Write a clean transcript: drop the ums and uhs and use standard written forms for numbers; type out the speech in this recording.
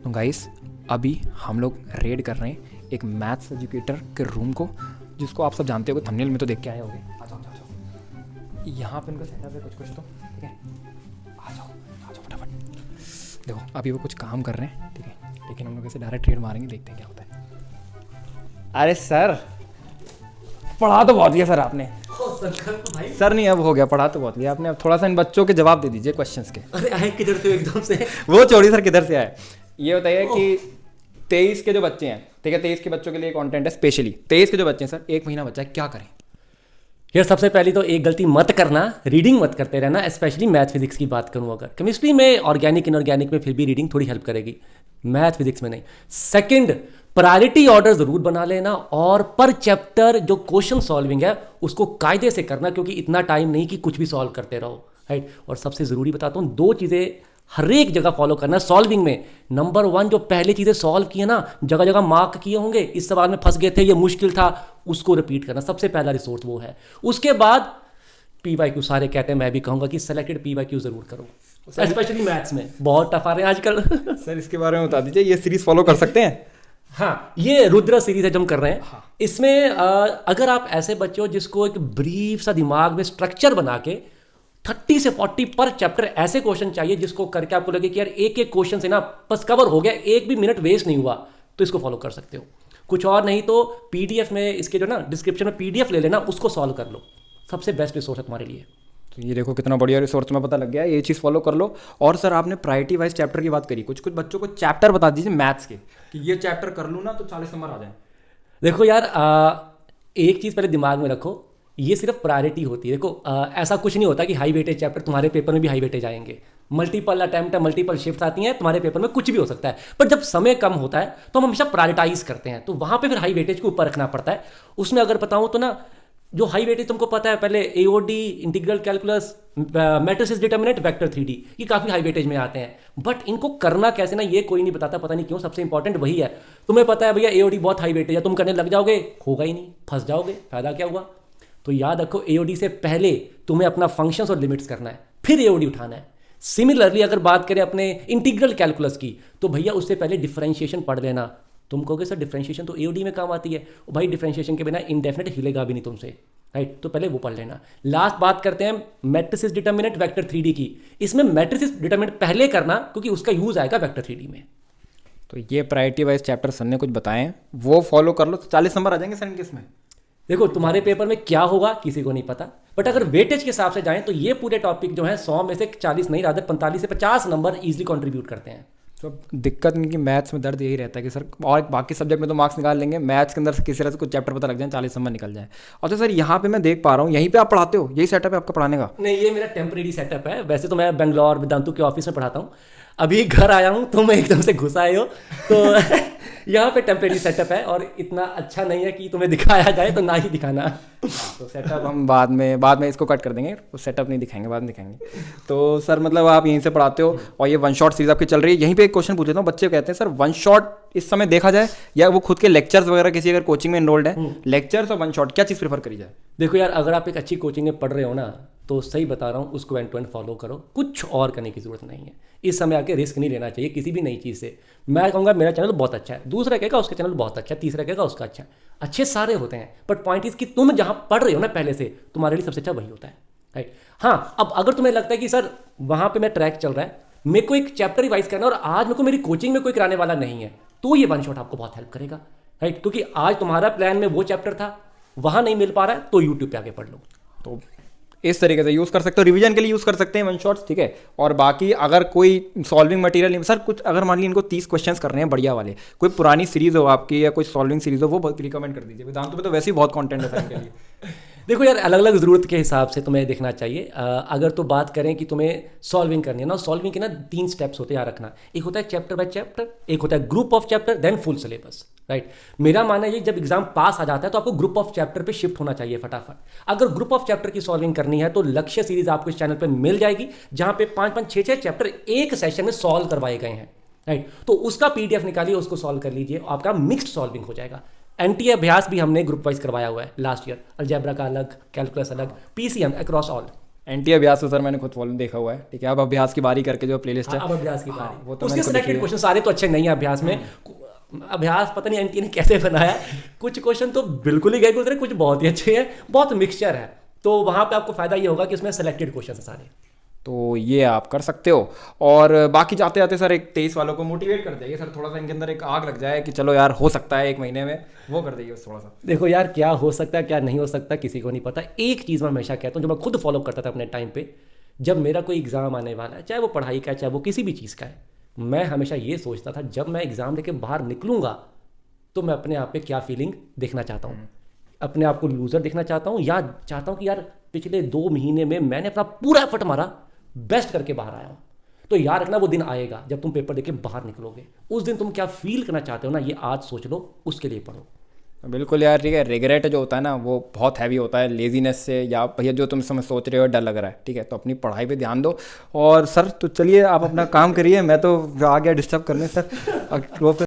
तो गाइस अभी हम लोग रेड कर रहे हैं एक मैथ्स एजुकेटर के रूम को, जिसको आप सब जानते हो, थंबनेल में तो देख के आए होंगे। आ जाओ। यहाँ पे उनका सेटअप है कुछ तो, ठीक है। आ जाओ फटाफट। देखो अभी वो कुछ काम कर रहे हैं, ठीक है, लेकिन हम लोग ऐसे डायरेक्ट रेड मारेंगे, देखते हैं क्या होता है। अरे सर पढ़ा तो बहुत लिया सर आपने। सर नहीं, अब हो गया, पढ़ा तो बहुत लिया आपने। अब थोड़ा सा इन बच्चों के जवाब दे दीजिए क्वेश्चंस के। अरे आए किधर से एकदम से? वो छोड़िए सर, किधर से आए ये बताइए कि 23 के जो बच्चे हैं, ठीक है, 23 के बच्चों के लिए कंटेंट है स्पेशली। 23 के जो बच्चे हैं सर, 1 महीना बच्चा है, क्या करें? यार सबसे पहली तो एक गलती मत करना, रीडिंग मत करते रहना। स्पेशली मैथ फिजिक्स की बात करूँ, अगर केमिस्ट्री में, ऑर्गेनिक इनऑर्गेनिक में फिर भी रीडिंग थोड़ी हेल्प करेगी, मैथ फिजिक्स में नहीं। सेकंड, प्रायोरिटी ऑर्डर जरूर बना लेना, और पर चैप्टर जो क्वेश्चन सॉल्विंग है उसको कायदे से करना, क्योंकि इतना टाइम नहीं कि कुछ भी सॉल्व करते रहो, राइट। और सबसे ज़रूरी बताता हूँ, 2 चीज़ें हर एक जगह फॉलो करना सॉल्विंग में। नंबर 1, जो पहले चीज़ें सॉल्व किए ना, जगह जगह मार्क किए होंगे, इस सवाल में फंस गए थे, ये मुश्किल था, उसको रिपीट करना सबसे पहला रिसोर्स वो है। उसके बाद PYQ, सारे कहते हैं, मैं भी कहूँगा कि सेलेक्टेड PYQ जरूर करो, स्पेशली मैथ्स में बहुत टफ आ रहे हैं आजकल। सर इसके बारे में बता दीजिए, ये सीरीज फॉलो कर सकते हैं? हाँ, ये रुद्र सीरीज है जो हम कर रहे हैं। हाँ। इसमें अगर आप ऐसे बच्चे हो जिसको एक ब्रीफ सा दिमाग में स्ट्रक्चर बना के 30 से 40 पर चैप्टर ऐसे क्वेश्चन चाहिए जिसको करके आपको लगे कि यार एक एक क्वेश्चन से ना बस कवर हो गया, एक भी मिनट वेस्ट नहीं हुआ, तो इसको फॉलो कर सकते हो। कुछ और नहीं तो PDF में इसके जो ना डिस्क्रिप्शन में PDF ले लेना, उसको सॉल्व कर लो, सबसे बेस्ट रिसोर्स है तुम्हारे लिए। तो ये देखो कितना बढ़िया रिसोर्स में पता लग गया, ये चीज़ फॉलो कर लो। और सर आपने प्रायोरिटी वाइज चैप्टर की बात करी, कुछ बच्चों को चैप्टर बता दीजिए मैथ्स के कि ये चैप्टर कर लूँ ना तो 40 नंबर आ जाए। देखो यार, एक चीज़ पहले दिमाग में रखो, ये सिर्फ प्रायोरिटी होती है। देखो ऐसा कुछ नहीं होता कि हाई वेटेज चैप्टर तुम्हारे पेपर में भी हाई वेटेज आएंगे। मल्टीपल अटैम्प्ट है, मल्टीपल शिफ्ट आती हैं, तुम्हारे पेपर में कुछ भी हो सकता है। पर जब समय कम होता है तो हम हमेशा प्रायोरिटाइज करते हैं, तो वहाँ पे फिर हाई वेटेज को ऊपर रखना पड़ता है। उसमें अगर बताऊँ तो ना, जो हाई वेटेज तुमको पता है, पहले AOD, integral calculus, matrices determinant, vector 3D, ये काफ़ी हाई वेटेज में आते हैं। बट इनको करना कैसे ना, ये कोई नहीं बताता, पता नहीं क्यों। सबसे इंपॉर्टेंट वही है। तुम्हें पता है भैया AOD बहुत हाई वेटेज है, तुम करने लग जाओगे, होगा ही नहीं, फंस जाओगे, फायदा क्या हुआ? तो याद रखो, AOD से पहले तुम्हें अपना फंक्शंस और लिमिट्स करना है, फिर AOD उठाना है। सिमिलरली अगर बात करें अपने इंटीग्रल कैलकुलस की, तो भैया उससे पहले डिफरेंशिएशन पढ़ लेना। तुम कहोगे सर डिफरेंशिएशन तो AOD में काम आती है, भाई डिफरेंशिएशन के बिना इंडेफिनेट हिलेगा भी नहीं तुमसे, राइट। तो पहले वो पढ़ लेना। लास्ट बात करते हैं मैट्रिसेस डिटर्मिनेंट वेक्टर 3D की। इसमें मैट्रिसेस डिटर्मिनेंट पहले करना, क्योंकि उसका यूज आएगा वेक्टर 3D में। तो ये प्रायोरिटी वाइज चैप्टर सर ने कुछ बताएं, वो फॉलो कर लो तो 40 नंबर आ जाएंगे सर इनके इसमें। देखो तुम्हारे पेपर में क्या होगा किसी को नहीं पता, बट अगर वेटेज के हिसाब से जाएं तो ये पूरे टॉपिक जो है 100 में से 40 नहीं, रादर 45 से 50 नंबर इजीली कंट्रीब्यूट करते हैं। तो दिक्कत इनकी मैथ्स में दर्द यही रहता है कि सर, और बाकी सब्जेक्ट में तो मार्क्स निकाल लेंगे, मैथ्स के अंदर से किसी तरह से कुछ चैप्टर पता लग जाए, 40 नंबर निकल जाए। और तो सर यहाँ पे मैं देख पा रहा हूँ, यहीं पे आप पढ़ाते हो, यही सेटअप है आपका पढ़ाने का? नहीं, ये मेरा टेम्परेरी सेटअप है। वैसे तो मैं बेंगलोर वेदांतु के ऑफिस में पढ़ाता हूँ, अभी घर आया हूँ तो मैं एकदम से घुस आए हो, तो यहाँ पे टेम्परेरी सेटअप है, और इतना अच्छा नहीं है कि तुम्हें दिखाया जाए, तो ना ही दिखाना। तो सेटअप हम बाद में इसको कट कर देंगे, तो सेटअप नहीं दिखाएंगे, बाद में दिखाएंगे। तो सर मतलब आप यहीं से पढ़ाते हो, और ये 1 शॉट सीरीज आपकी चल रही है। यहीं पे एक क्वेश्चन पूछ लेता हूँ, बच्चे कहते हैं सर 1 शॉट इस समय देखा जाए, या वो खुद के लेक्चर्स वगैरह किसी अगर कोचिंग में इनरोल्ड है, लेक्चर्स और 1 शॉट, क्या चीज़ प्रेफर करी जाए? देखो यार, अगर आप एक अच्छी कोचिंग में पढ़ रहे हो ना, तो सही बता रहा हूँ, उसको एंड टू एंड फॉलो करो, कुछ और करने की जरूरत नहीं है। इस समय आके रिस्क नहीं लेना चाहिए किसी भी नई चीज़ से। मैं कहूँगा मेरा चैनल बहुत अच्छा है, दूसरा कहेगा उसका चैनल बहुत अच्छा है, तीसरा कहेगा उसका अच्छा है। अच्छे सारे होते हैं, बट पॉइंट इज कि तुम जहाँ पढ़ रहे हो ना पहले से, तुम्हारे लिए सबसे अच्छा वही होता है, राइट। हाँ, अब अगर तुम्हें लगता है कि सर वहाँ पर मैं ट्रैक चल रहा है, मेरे को एक चैप्टर रिवाइज करना, और आज मेरे को मेरी कोचिंग में कोई कराने वाला नहीं है, तो ये 1 शॉट आपको बहुत हेल्प करेगा, राइट। क्योंकि आज तुम्हारा प्लान में वो चैप्टर था, वहाँ नहीं मिल पा रहा है, तो यूट्यूब पे आके पढ़ लो। तो इस तरीके से यूज़ कर सकते हो, रिवीजन के लिए यूज़ कर सकते हैं 1 शॉट्स, ठीक है। और बाकी अगर कोई सॉल्विंग मटेरियल नहीं, सर कुछ अगर मान लीजिए इनको 30 क्वेश्चंस करने हैं बढ़िया वाले, कोई पुरानी सीरीज़ हो आपकी या कोई सॉल्विंग सीरीज़ हो, वो रिकमेंड कर दीजिए। वेदांत में तो वैसे ही बहुत कंटेंट है सर इनके लिए। देखो यार, अलग अलग ज़रूरत के हिसाब से तुम्हें देखना चाहिए। अगर तो बात करें कि तुम्हें सॉल्विंग करनी है ना, सॉल्विंग के ना 3 स्टेप्स होते हैं, याद रखना। एक होता है चैप्टर बाय चैप्टर, एक होता है group of chapter, then full syllabus, right. मेरा मानना है जब एग्जाम पास आ जाता है तो आपको ग्रुप ऑफ चैप्टर पे शिफ्ट होना चाहिए फटाफट। अगर ग्रुप ऑफ चैप्टर की सॉल्विंग करनी है तो लक्ष्य सीरीज आपको इस चैनल पर मिल जाएगी, जहां पे 5-5, 6-6 चैप्टर एक सेशन में सॉल्व करवाए गए हैं, राइट। तो उसका PDF निकालिए, उसको सॉल्व कर लीजिए, आपका मिक्स्ड सॉल्विंग हो जाएगा। NTA अभ्यास भी हमने ग्रुप वाइज करवाया हुआ है लास्ट ईयर, अलजेब्रा का अलग, कैलकुलस अलग, PCM अक्रॉस ऑल। एंटी अभ्यास तो सर मैंने खुद फॉलो देखा हुआ है, ठीक है। अब अभ्यास की बारी करके जो प्लेलिस्ट है, अब अभ्यास की हाँ, बारी, वो तो उसके मैंने खुद सिलेक्टेड देखी है। क्वेश्चन सारे तो अच्छे नहीं है अभ्यास में। अभ्यास पता नहीं एंटी ने कैसे बनाया, कुछ क्वेश्चन तो बिल्कुल ही गए गुजरे, कुछ बहुत ही अच्छे हैं, बहुत मिक्सचर है। तो वहां पे आपको फायदा ये होगा कि उसमें सेलेक्टेड क्वेश्चन है सारे। तो ये आप कर सकते हो। और बाकी जाते जाते सर एक 23 वालों को मोटिवेट कर देंगे सर, थोड़ा सा इनके अंदर एक आग लग जाए कि चलो यार हो सकता है 1 महीने में, वो कर देंगे थोड़ा सा। देखो यार, क्या हो सकता है क्या नहीं हो सकता किसी को नहीं पता। एक चीज़ मैं हमेशा कहता हूँ, जो मैं खुद फॉलो करता था अपने टाइम पे, जब मेरा कोई एग्ज़ाम आने वाला है, चाहे वो पढ़ाई का है चाहे वो किसी भी चीज़ का है, मैं हमेशा ये सोचता था जब मैं एग्ज़ाम देके बाहर निकलूंगा तो मैं अपने आप पे क्या फीलिंग देखना चाहता हूँ। अपने आप को लूज़र देखना चाहता हूँ, या चाहता हूँ कि यार पिछले 2 महीने में मैंने अपना पूरा एफर्ट मारा, बेस्ट करके बाहर आया हूँ। तो याद रखना वो दिन आएगा जब तुम पेपर देके बाहर निकलोगे, उस दिन तुम क्या फील करना चाहते हो ना, ये आज सोच लो, उसके लिए पढ़ो। बिल्कुल यार, ठीक है। रिग्रेट जो होता है ना वो बहुत हैवी होता है लेजीनेस से, या भैया जो तुम समय सोच रहे हो डर लग रहा है, ठीक है। तो अपनी पढ़ाई पे ध्यान दो। और सर तो चलिए आप अपना काम करिए, मैं तो आ गया डिस्टर्ब करने सर।